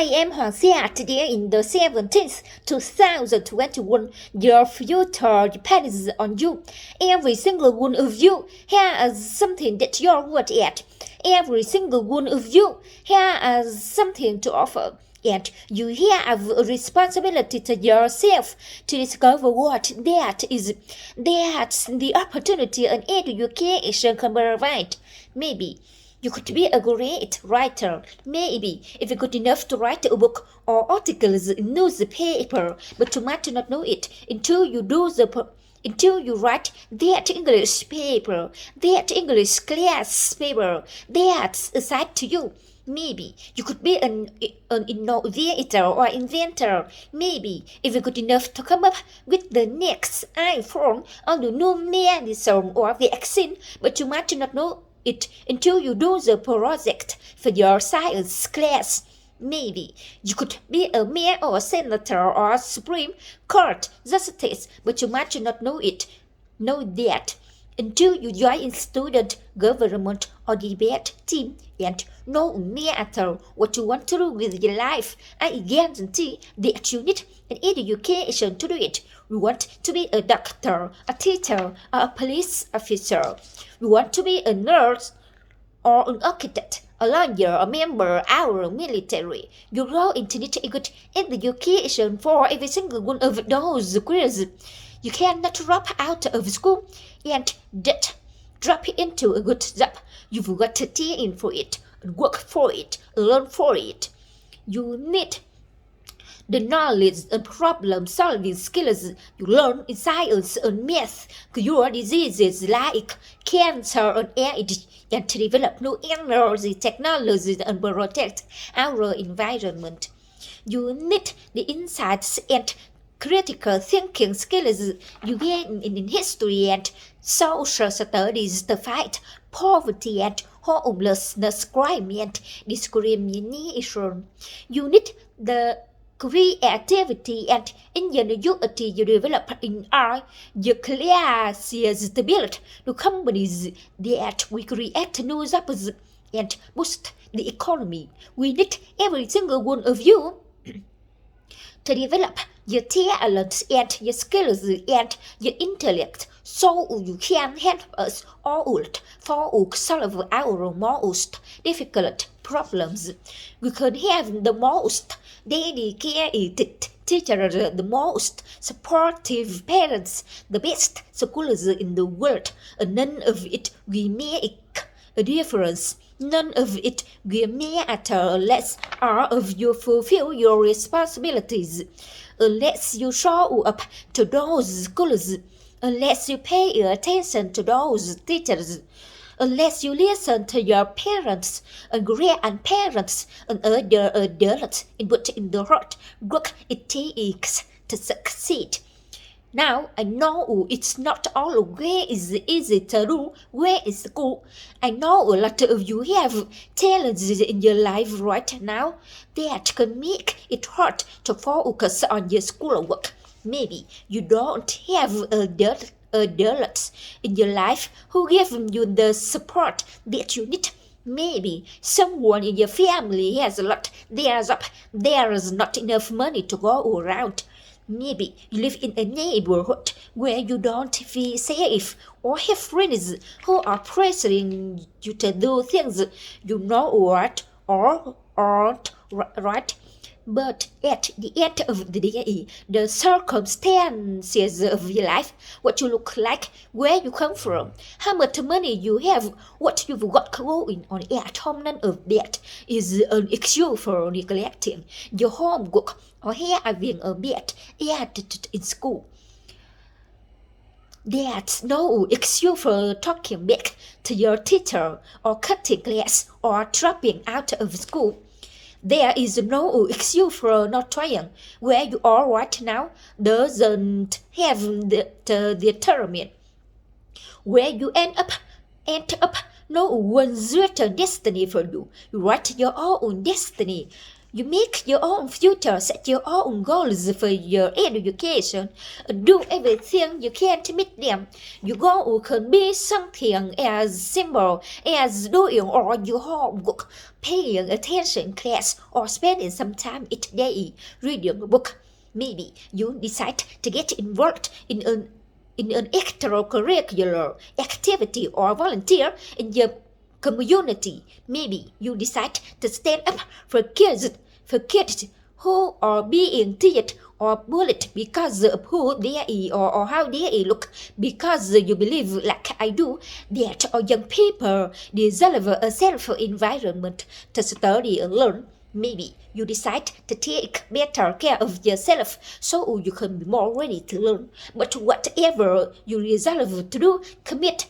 I am HOANG today in the 17th, 2021. Your future depends on you. Every single one of you has something that you're good at. Every single one of you has something to offer. And you have a responsibility to yourself to discover what that is. That's the opportunity an education can provide. Maybe you could be a great writer. Maybe if you're good enough to write a book or articles in newspaper, but you might not know it until you write that English paper, that English class paper, that's assigned to you. Maybe you could be an innovator or inventor. Maybe if you're good enough to come up with the next iPhone or the new medicine or vaccine, but you might not know it until you do the project for your science class. Maybe you could be a mayor or a senator or a Supreme Court justice, but you might not know that until you join student government or debate team and no matter what you want to do with your life, I guarantee that you need an education to do it. You want to be a doctor, a teacher, or a police officer. You want to be a nurse or an architect, a lawyer, a member of our military. You grow into need a good education for every single one of those careers. You cannot drop out of school and drop into a good job. You've got to stay in for it, and work for it, learn for it. You need the knowledge and problem-solving skills you learn in science and math, cure diseases like cancer and AIDS, and to develop new energy technologies and protect our environment. You need the insights and critical thinking skills you gain in history and social studies to fight poverty and homelessness, crime and discrimination. You need the creativity and ingenuity you develop in art, your classes to build the companies that we create new jobs and boost the economy. We need every single one of you to develop your talents and your skills and your intellect so you can help us all for solve our most difficult problems. We can have the most dedicated teachers, the most supportive parents, the best schools in the world, and none of it will make a difference. None of it will matter unless all of you fulfill your responsibilities, unless you show up to those schools, unless you pay attention to those teachers, unless you listen to your parents and grandparents and other adults and put in the hard work it takes to succeed. Now I know it's not always easy to do where is school. I know a lot of you have talents in your life right now that can make it hard to focus on your schoolwork. Maybe you don't have adults in your life who give you the support that you need. Maybe someone in your family has a lot. There is not enough money to go around. Maybe you live in a neighborhood where you don't feel safe or have friends who are pressuring you to do things you know what or aren't right. But at the end of the day, the circumstances of your life, what you look like, where you come from, how much money you have, what you've got going on at home, none of that is an excuse for neglecting your homework or having a bad attitude in school. That's no excuse for talking back to your teacher or cutting class or dropping out of school. There is no excuse for not trying. Where you are right now doesn't have to determine where you end up. No one's written destiny for you. You write your own destiny. You make your own future, set your own goals for your education, do everything you can to meet them. Your goal can be something as simple as doing all your homework, paying attention in class, or spending some time each day reading a book. Maybe you decide to get involved in an extracurricular activity or volunteer in your community. Maybe you decide to stand up for kids who are being teased or bullied because of who they are or how they look, because you believe, like I do, that all young people deserve a safe environment to study and learn. Maybe you decide to take better care of yourself so you can be more ready to learn. But whatever you resolve to do, commit